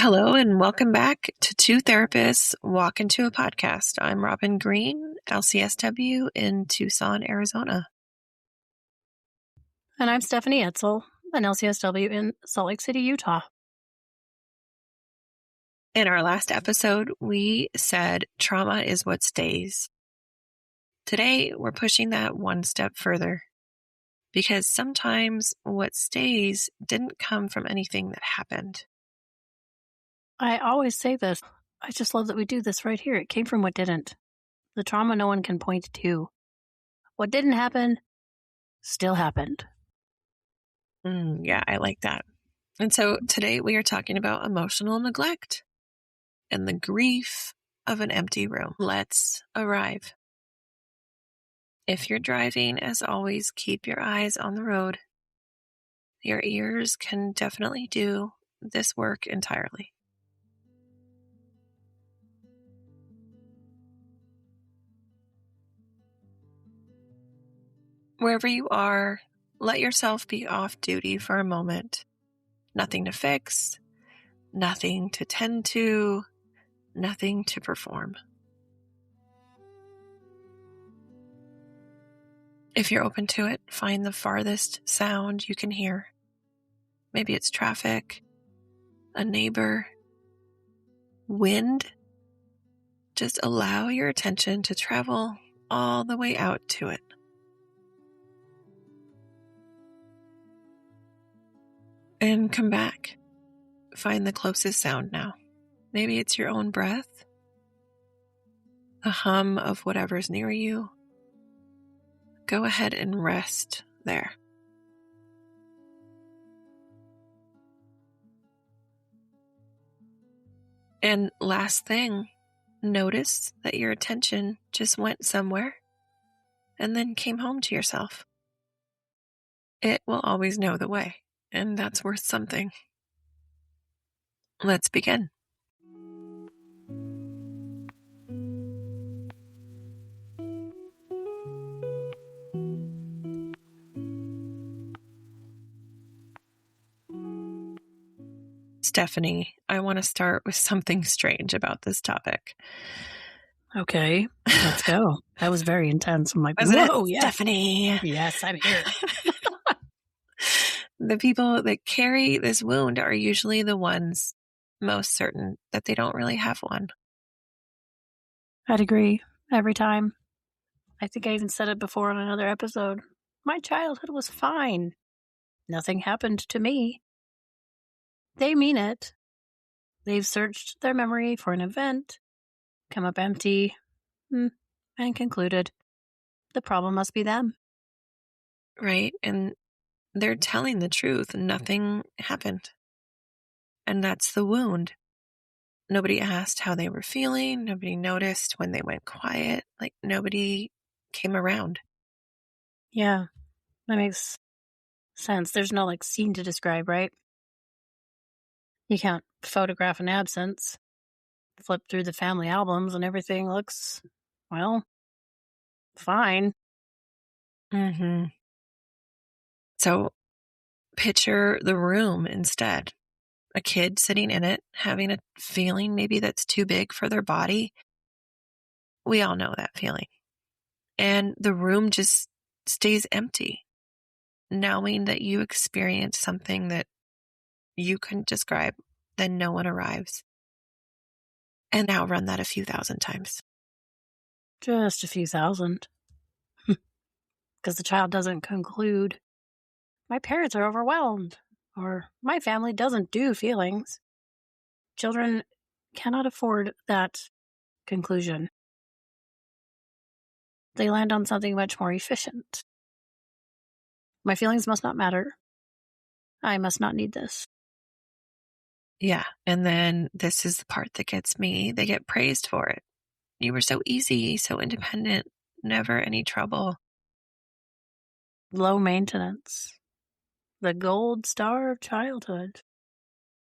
Hello and welcome back to Two Therapists Walk Into a Podcast. I'm Robin Green, LCSW in Tucson, Arizona. And I'm Stephanie Etzel, an LCSW in Salt Lake City, Utah. In our last episode, we said trauma is what stays. Today, we're pushing that one step further because sometimes what stays didn't come from anything that happened. I always say this. I just love that we do this right here. It came from what didn't. The trauma no one can point to. What didn't happen still happened. Yeah, I like that. And so today we are talking about emotional neglect and the grief of an empty room. Let's arrive. If you're driving, as always, keep your eyes on the road. Your ears can definitely do this work entirely. Wherever you are, let yourself be off duty for a moment. Nothing to fix, nothing to tend to, nothing to perform. If you're open to it, find the farthest sound you can hear. Maybe it's traffic, a neighbor, wind. Just allow your attention to travel all the way out to it. And come back. Find the closest sound now. Maybe it's your own breath, the hum of whatever's near you. Go ahead and rest there. And last thing, notice that your attention just went somewhere and then came home to yourself. It will always know the way, and that's worth something. Let's begin. Stephanie, I want to start with something strange about this topic. Okay, let's go. That was very intense. I'm like, Wasn't whoa, it, yes. Stephanie? Yes, I'm here. The people that carry this wound are usually the ones most certain that they don't really have one. I'd agree every time. I think I even said it before on another episode. My childhood was fine. Nothing happened to me. They mean it. They've searched their memory for an event, come up empty, and concluded the problem must be them. Right? And they're telling the truth. Nothing happened. And that's the wound. Nobody asked how they were feeling. Nobody noticed when they went quiet. Like nobody came around. Yeah, that makes sense. There's no scene to describe, right? You can't photograph an absence, flip through the family albums, and everything looks, well, fine. Mm-hmm. So picture the room instead. A kid sitting in it, having a feeling maybe that's too big for their body. We all know that feeling. And the room just stays empty, knowing that you experienced something that you couldn't describe, then no one arrives. And now run that a few thousand times. Just a few thousand. Because the child doesn't conclude, my parents are overwhelmed, or my family doesn't do feelings. Children cannot afford that conclusion. They land on something much more efficient. My feelings must not matter. I must not need this. Yeah. And then this is the part that gets me. They get praised for it. You were so easy, so independent, never any trouble. Low maintenance. The gold star of childhood.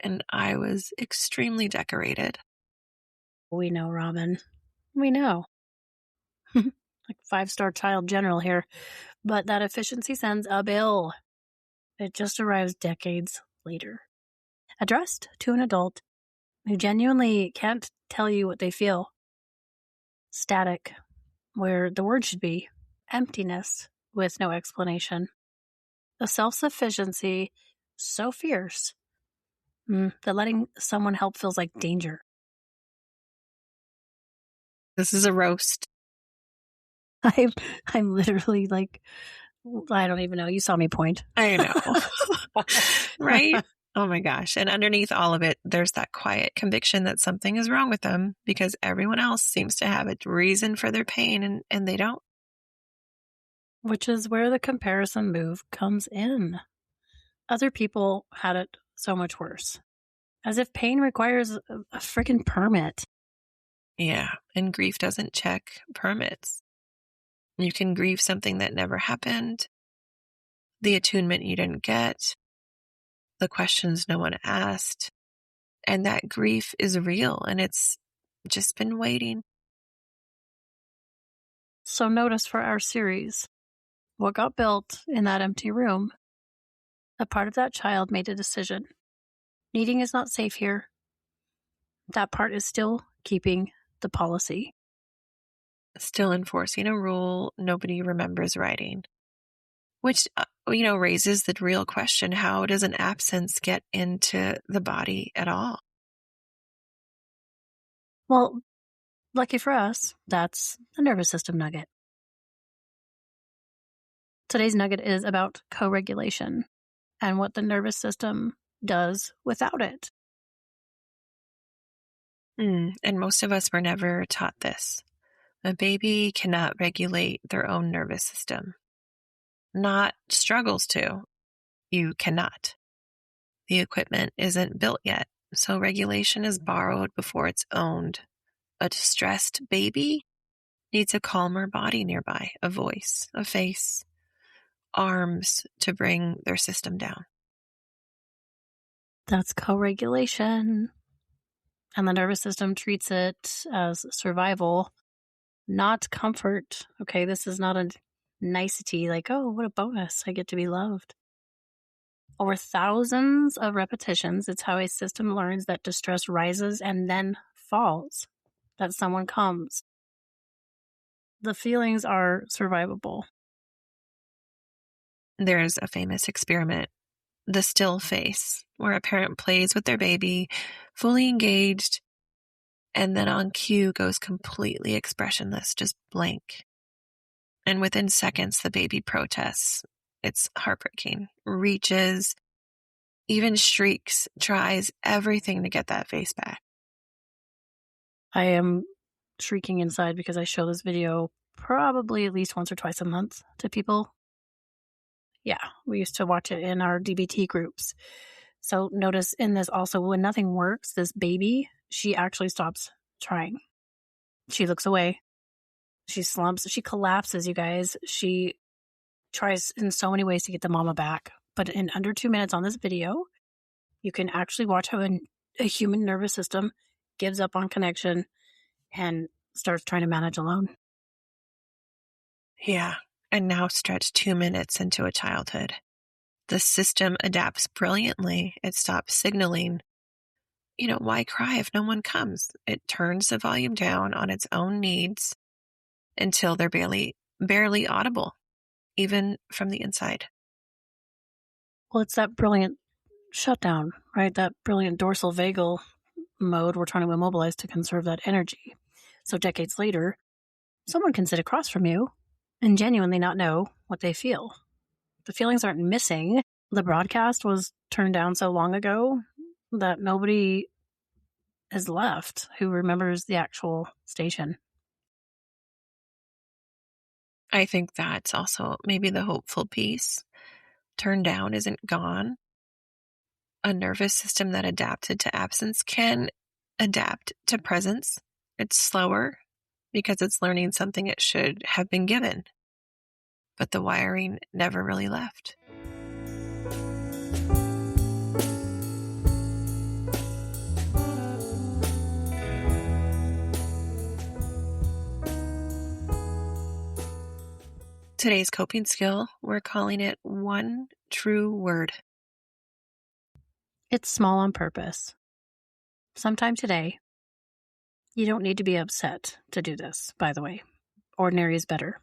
And I was extremely decorated. We know, Robin. We know. Like 5-star child general here. But that efficiency sends a bill. It just arrives decades later. Addressed to an adult who genuinely can't tell you what they feel. Static, where the word should be emptiness with no explanation. A self-sufficiency so fierce that letting someone help feels like danger. This is a roast. I'm literally like, I don't even know. You saw me point. I know. Right? Oh my gosh. And underneath all of it, there's that quiet conviction that something is wrong with them because everyone else seems to have a reason for their pain and they don't. Which is where the comparison move comes in. Other people had it so much worse. As if pain requires a freaking permit. Yeah. And grief doesn't check permits. You can grieve something that never happened, the attunement you didn't get, the questions no one asked. And that grief is real and it's just been waiting. So notice for our series, what got built in that empty room? A part of that child made a decision. Needing is not safe here. That part is still keeping the policy. Still enforcing a rule nobody remembers writing. Which, raises the real question, how does an absence get into the body at all? Well, lucky for us, that's the nervous system nugget. Today's nugget is about co-regulation and what the nervous system does without it. And most of us were never taught this. A baby cannot regulate their own nervous system. Not struggles to. You cannot. The equipment isn't built yet, so regulation is borrowed before it's owned. A distressed baby needs a calmer body nearby, a voice, a face, arms to bring their system down. That's co-regulation. And the nervous system treats it as survival, not comfort. Okay, this is not a nicety like, oh, what a bonus. I get to be loved. Over thousands of repetitions, it's how a system learns that distress rises and then falls, that someone comes. The feelings are survivable. There's a famous experiment, the still face, where a parent plays with their baby, fully engaged, and then on cue goes completely expressionless, just blank. And within seconds, the baby protests. It's heartbreaking, reaches, even shrieks, tries everything to get that face back. I am shrieking inside because I show this video probably at least once or twice a month to people. Yeah, we used to watch it in our DBT groups. So notice in this also, when nothing works, this baby, she actually stops trying. She looks away. She slumps. She collapses, you guys. She tries in so many ways to get the mama back. But in under 2 minutes on this video, you can actually watch how a human nervous system gives up on connection and starts trying to manage alone. Yeah, and now stretch 2 minutes into a childhood. The system adapts brilliantly. It stops signaling, why cry if no one comes? It turns the volume down on its own needs until they're barely audible, even from the inside. Well, it's that brilliant shutdown, right? That brilliant dorsal vagal mode we're trying to immobilize to conserve that energy. So decades later, someone can sit across from you and genuinely not know what they feel. The feelings aren't missing. The broadcast was turned down so long ago that nobody is left who remembers the actual station. I think that's also maybe the hopeful piece. Turned down isn't gone. A nervous system that adapted to absence can adapt to presence. It's slower because it's learning something it should have been given. But the wiring never really left. Today's coping skill, we're calling it one true word. It's small on purpose. sometime today. You don't need to be upset to do this, by the way. Ordinary is better.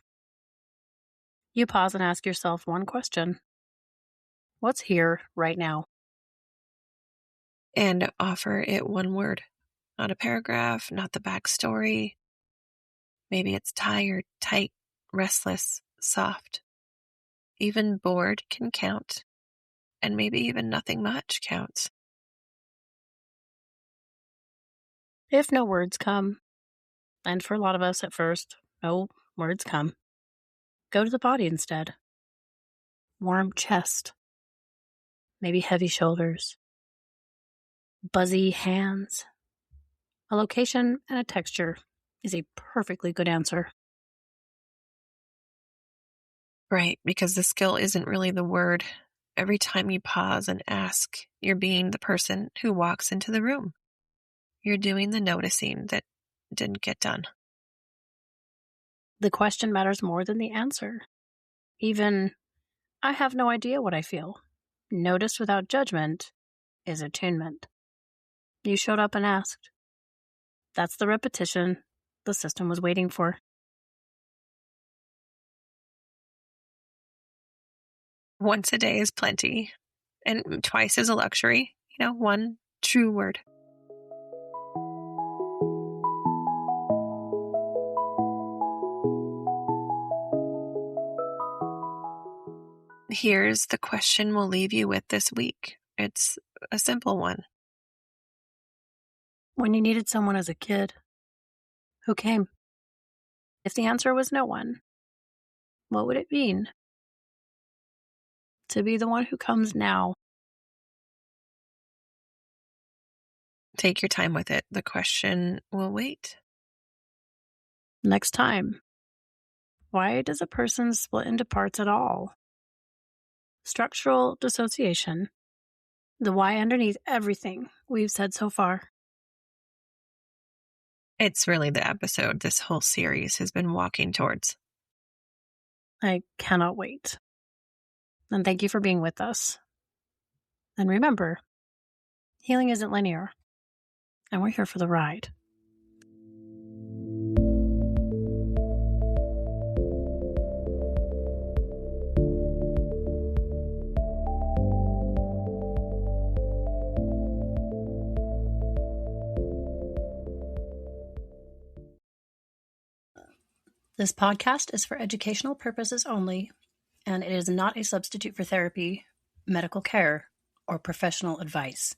You pause and ask yourself one question. What's here right now? And offer it one word, not a paragraph, not the backstory. Maybe it's tired, tight, restless, soft. Even bored can count. And maybe even nothing much counts. If no words come, and for a lot of us at first, no words come, go to the body instead. Warm chest, maybe heavy shoulders, buzzy hands. A location and a texture is a perfectly good answer. Right, because the skill isn't really the word. Every time you pause and ask, you're being the person who walks into the room. You're doing the noticing that didn't get done. The question matters more than the answer. Even, I have no idea what I feel. Notice without judgment is attunement. You showed up and asked. That's the repetition the system was waiting for. Once a day is plenty, and twice is a luxury. One true word. Here's the question we'll leave you with this week. It's a simple one. When you needed someone as a kid, who came? If the answer was no one, what would it mean to be the one who comes now? Take your time with it. The question will wait. Next time, why does a person split into parts at all? Structural dissociation. The why underneath everything we've said so far. It's really the episode this whole series has been walking towards. I cannot wait. And thank you for being with us. And remember, healing isn't linear, and we're here for the ride. This podcast is for educational purposes only, and it is not a substitute for therapy, medical care, or professional advice.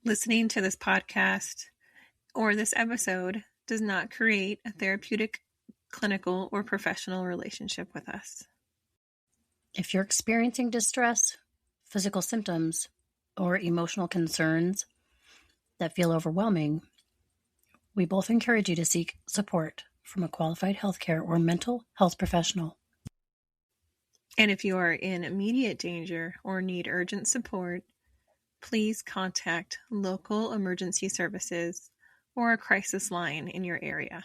Listening to this podcast or this episode does not create a therapeutic, clinical, or professional relationship with us. If you're experiencing distress, physical symptoms, or emotional concerns that feel overwhelming, we both encourage you to seek support from a qualified healthcare or mental health professional. And if you are in immediate danger or need urgent support, please contact local emergency services or a crisis line in your area.